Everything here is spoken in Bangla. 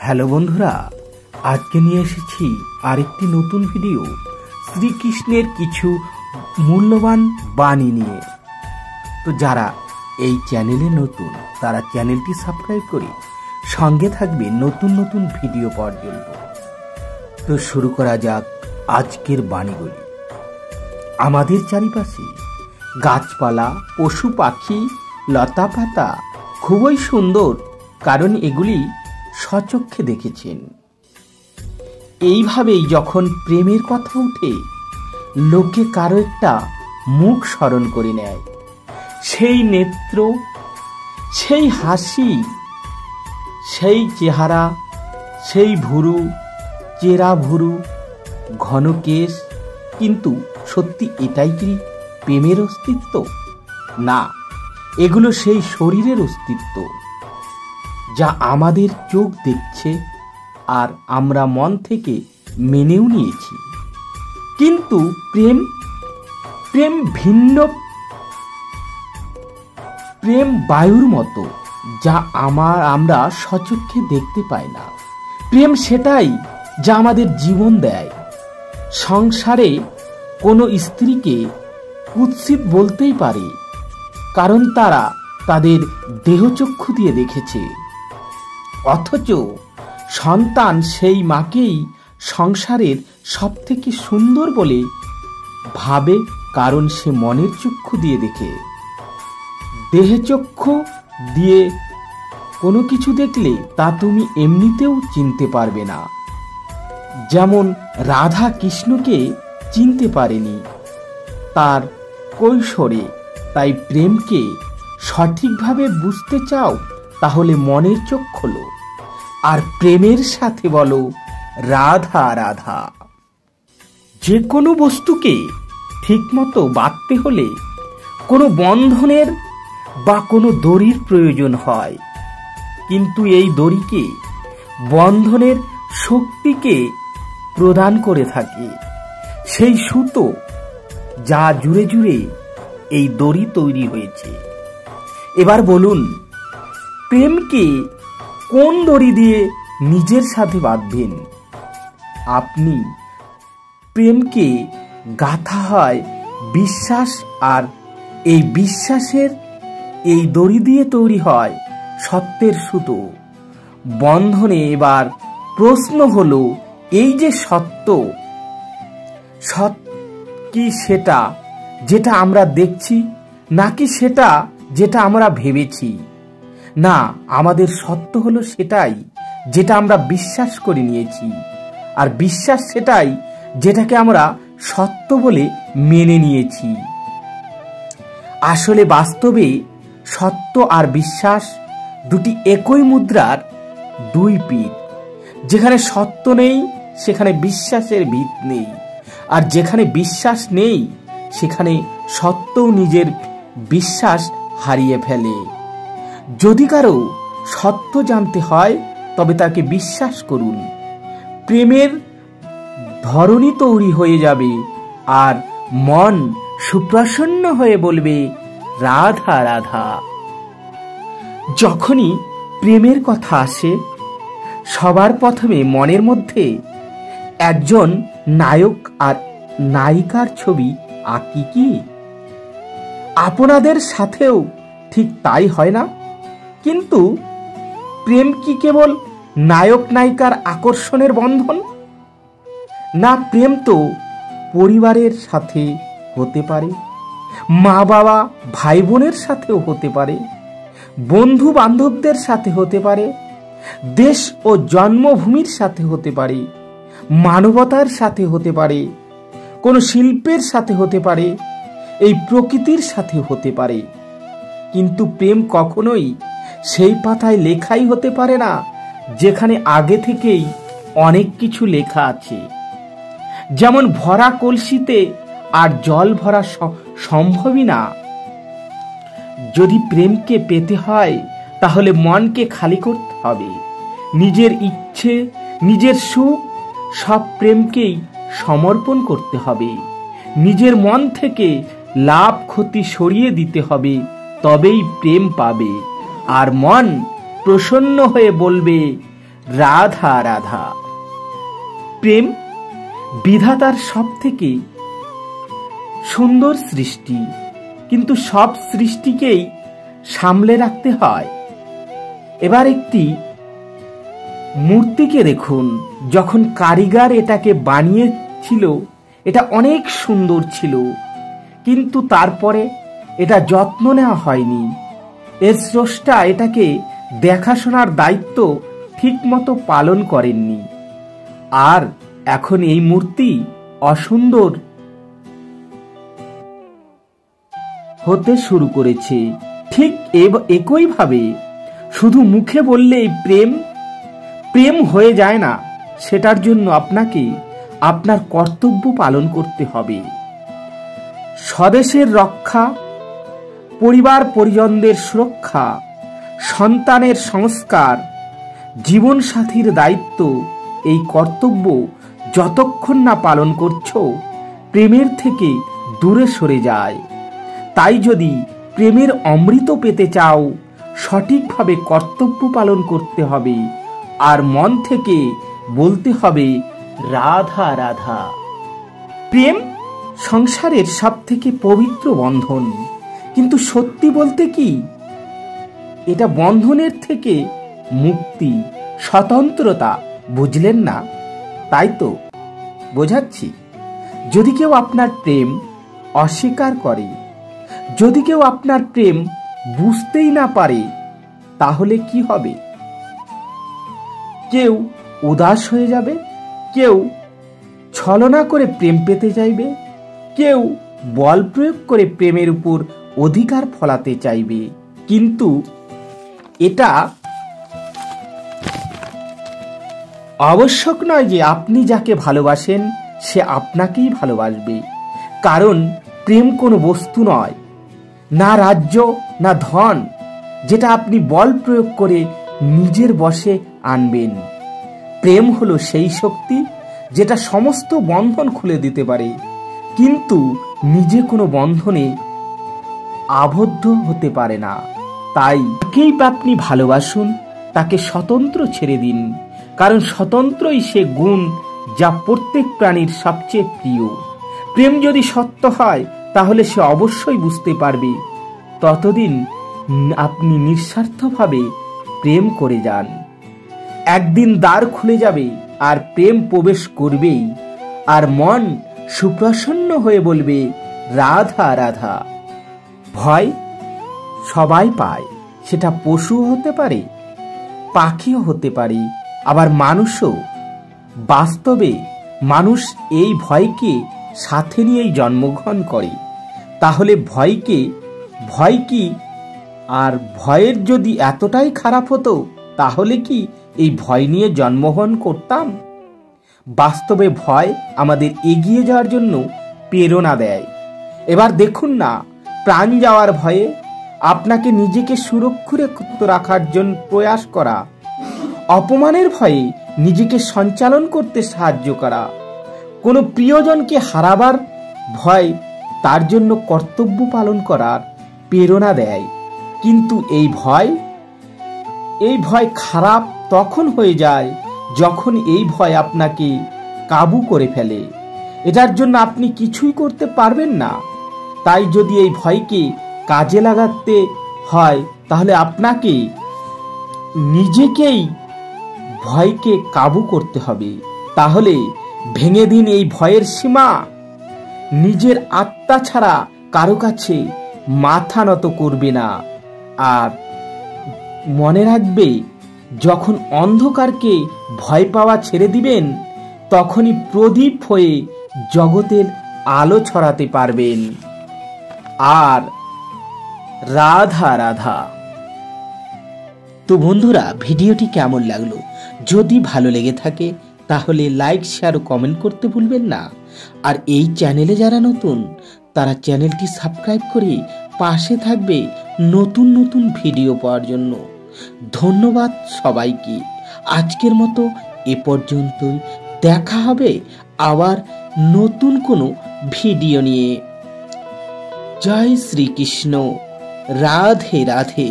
হ্যালো বন্ধুরা, আজকে নিয়ে এসেছি আরেকটি নতুন ভিডিও শ্রীকৃষ্ণের কিছু মূল্যবান বাণী নিয়ে। তো যারা এই চ্যানেলে নতুন তারা চ্যানেলটি সাবস্ক্রাইব করে সঙ্গে থাকবে নতুন নতুন ভিডিও পাওয়ার জন্য। তো শুরু করা যাক আজকের বাণীগুলি। আমাদের চারিপাশে গাছপালা, পশু পাখি, লতা পাতা খুবই সুন্দর, কারণ এগুলি স্বচক্ষে দেখেছেন। এইভাবেই যখন প্রেমের কথা উঠে, লোকে কারো একটা মুখ স্মরণ করে নেয়। সেই নেত্র, সেই হাসি, সেই চেহারা, সেই ভুরু, চেরা ভুরু, ঘন কেশ। কিন্তু সত্যি এটাই কি প্রেমের অস্তিত্ব? না, এগুলো সেই শরীরের অস্তিত্ব যা আমাদের চোখ দেখছে আর আমরা মন থেকে মেনেও নিয়েছি। কিন্তু প্রেম ভিন্ন, প্রেম বায়ুর মতো, যা আমরা স্বচক্ষে দেখতে পাই না। প্রেম সেটাই যা আমাদের জীবন দেয়। সংসারে কোনো স্ত্রীকে কুৎসিত বলতেই পারে, কারণ তারা তাদের দেহচক্ষু দিয়ে দেখেছে। অথচ সন্তান সেই মাকেই সংসারের সব থেকে সুন্দর বলে ভাবে, কারণ সে মনের চক্ষু দিয়ে দেখে। দেহচক্ষু দিয়ে কোনো কিছু দেখলে তা তুমি এমনিতেও চিনতে পারবে না। যেমন রাধা কৃষ্ণকে চিনতে পারেনি তার কৈশোরে। তাই প্রেমকে সঠিকভাবে বুঝতে চাও, তাহলে মনের চোখ খোলো আর প্রেমের সাথে বলো রাধা রাধা। যে কোনো বস্তুকে ঠিকমতো বাঁধতে হলে কোনো বন্ধনের বা কোনো দড়ির প্রয়োজন হয়, কিন্তু এই দড়িকে বন্ধনের শক্তিকে প্রদান করে থাকে সেই সুতো, যা জুড়ে জুড়ে এই দড়ি তৈরি হয়েছে। এবার বলুন, প্রেমকে কোন দড়ি দিয়ে নিজের সাথে বাঁধবেন? আপনি প্রেমকে গাঁথা হয় বিশ্বাস, আর এই বিশ্বাসের এই দড়ি দিয়ে তৈরি হয় সত্যের সুতো, বন্ধনে। এবার প্রশ্ন হলো, এই যে সত্য কি সেটা যেটা আমরা দেখছি, নাকি সেটা যেটা আমরা ভেবেছি? না, আমাদের সত্য হলো সেটাই যেটা আমরা বিশ্বাস করে নিয়েছি, আর বিশ্বাস সেটাই যেটাকে আমরা সত্য বলে মেনে নিয়েছি। আসলে বাস্তবে সত্য আর বিশ্বাস দুটি একই মুদ্রার দুই পিঠ। যেখানে সত্য নেই সেখানে বিশ্বাসের ভিত নেই, আর যেখানে বিশ্বাস নেই সেখানে সত্যও নিজের বিশ্বাস হারিয়ে ফেলে। যদি কারো সত্য জানতে হয় তবে তাকে বিশ্বাস করুন। প্রেমের ধরনী তৈরি হয়ে যাবে আর মন সুপ্রসন্ন হয়ে বলবে রাধা রাধা। যখনই প্রেমের কথা আসে, সবার প্রথমে মনের মধ্যে একজন নায়ক আর নায়িকার ছবি আঁকি কি? আপনাদের সাথেও ঠিক তাই হয় না? কিন্তু প্রেম কি কেবল নায়ক নায়িকার আকর্ষণের বন্ধন? না, প্রেম তো পরিবারের সাথে হতে পারে, মা বাবা ভাই বোনের সাথেও হতে পারে, বন্ধু বান্ধবদের সাথে হতে পারে, দেশ ও জন্মভূমির সাথে হতে পারে, মানবতার সাথে হতে পারে, কোনো শিল্পের সাথে হতে পারে, এই প্রকৃতির সাথে হতে পারে। কিন্তু প্রেম কখনোই সেই পাতায় লেখাই হতে পারে না যেখানে আগে থেকেই অনেক কিছু লেখা আছে। যেমন ভরা কলসিতে আর জল ভরা সম্ভবই না। যদি প্রেমকে পেতে হয় তাহলে মনকে খালি করতে হবে। নিজের ইচ্ছে, নিজের সুখ সব প্রেমকেই সমর্পণ করতে হবে। নিজের মন থেকে লাভ ক্ষতি সরিয়ে দিতে হবে, তবেই প্রেম পাবে। আর মন প্রসন্ন হয়ে বলবে রাধা রাধা। প্রেম বিধাতার সব থেকে সুন্দর সৃষ্টি, কিন্তু সব সৃষ্টিকেই সামলে রাখতে হয়। এবার একটি মূর্তিকে দেখুন, যখন কারিগর এটাকে বানিয়েছিল এটা অনেক সুন্দর ছিল, কিন্তু তারপরে এটা যত্ন নেওয়া হয়নি। এর স্রষ্টা এটাকে দেখাশোনার দায়িত্ব ঠিকমতো পালন করেননি, আর এখন এই মূর্তি অসুন্দর হতে শুরু করেছে। ঠিক একইভাবে শুধু মুখে বললেই প্রেম হয়ে যায় না, সেটার জন্য আপনাকে আপনার কর্তব্য পালন করতে হবে। স্বদেশের রক্ষা, পরিবার পরিজনদের সুরক্ষা, সন্তানের সংস্কার, জীবনসাথীর দায়িত্ব, এই কর্তব্য যতক্ষণ না পালন করছো প্রেমের থেকে দূরে সরে যায়। তাই যদি প্রেমের অমৃত পেতে চাও, সঠিকভাবে কর্তব্য পালন করতে হবে, আর মন থেকে বলতে হবে রাধা রাধা। প্রেম সংসারের সব থেকে পবিত্র বন্ধন, কিন্তু সত্যি বলতে কি, এটা বন্ধনের থেকে মুক্তি, স্বতন্ত্রতা, বুঝলেন না? তাই তো বোঝাচ্ছি। যদি কেউ আপনার প্রেম অস্বীকার করে, যদি কেউ আপনার প্রেম বুঝতেই না পারে, তাহলে কি হবে? কেউ উদাস হয়ে যাবে, কেউ ছলনা করে প্রেম পেতে চাইবে, কেউ বল প্রয়োগ করে প্রেমের উপর অধিকার ফলাতে চাইবে। কিন্তু এটা আবশ্যক নয় যে আপনি যাকে ভালোবাসেন সে আপনাকেই ভালোবাসবে, কারণ প্রেম কোনো বস্তু নয়, না রাজ্য, না ধন, যেটা আপনি বল প্রয়োগ করে নিজের বশে আনবেন। প্রেম হলো সেই শক্তি যেটা সমস্ত বন্ধন খুলে দিতে পারে, কিন্তু নিজে কোনো বন্ধনে আবদ্ধ হতে পারে না। তাই যাকেই আপনি ভালোবাসুন তাকে স্বতন্ত্র ছেড়ে দিন, কারণ স্বতন্ত্রই সে গুণ যা প্রত্যেক প্রাণীর সবচেয়ে প্রিয়। প্রেম যদি সত্য হয় তাহলে সে অবশ্যই বুঝতে পারবে। ততদিন আপনি নিঃস্বার্থভাবে প্রেম করে যান। একদিন দ্বার খুলে যাবে আর প্রেম প্রবেশ করবেই, আর মন সুপ্রসন্ন হয়ে বলবে রাধা রাধা। ভয় সবাই পায়, সেটা পশু হতে পারে, পাখিও হতে পারে, আবার মানুষও। বাস্তবে মানুষ এই ভয়কে সাথে নিয়েই জন্মগ্রহণ করে। তাহলে ভয় কি? আর ভয়ের যদি এতটাই খারাপ হতো তাহলে কি এই ভয় নিয়ে জন্মগ্রহণ করতাম? বাস্তবে ভয় আমাদের এগিয়ে যাওয়ার জন্য প্রেরণা দেয়। এবার দেখুন না, প্রাণ যাওয়ার ভয়ে আপনাকে নিজেকে সুরক্ষিত রাখার জন্য প্রয়াস করা, অপমানের ভয়ে নিজেকে সঞ্চালন করতে সাহায্য করা, কোনো প্রিয়জনকে হারাবার ভয় তার জন্য কর্তব্য পালন করার প্রেরণা দেয়। কিন্তু এই ভয় খারাপ তখন হয়ে যায় যখন এই ভয় আপনাকে কাবু করে ফেলে। এটার জন্য আপনি কিছুই করতে পারবেন না। তাই যদি এই ভয়কে কাজে লাগাতে হয় তাহলে আপনাকে নিজেকেই ভয়কে কাবু করতে হবে। তাহলে ভেঙে দিন এই ভয়ের সীমা। নিজের আত্মা ছাড়া কারো কাছে মাথা নত করবে না। আর মনে রাখবে, যখন অন্ধকারকে ভয় পাওয়া ছেড়ে দিবেন তখনই প্রদীপ হয়ে জগতের আলো ছড়াতে পারবেন। আর রাধা রাধা। তো বন্ধুরা, ভিডিওটি কেমন লাগলো? যদি ভালো লেগে থাকে তাহলে লাইক, শেয়ার ও কমেন্ট করতে ভুলবেন না। আর এই চ্যানেলে যারা নতুন তারা চ্যানেলটি সাবস্ক্রাইব করে পাশে থাকবে নতুন নতুন ভিডিও পাওয়ার জন্য। ধন্যবাদ সবাইকে। আজকের মতো এ পর্যন্তই। দেখা হবে আবার নতুন কোনো ভিডিও নিয়ে। জয় শ্রীকৃষ্ণ। রাধে রাধে।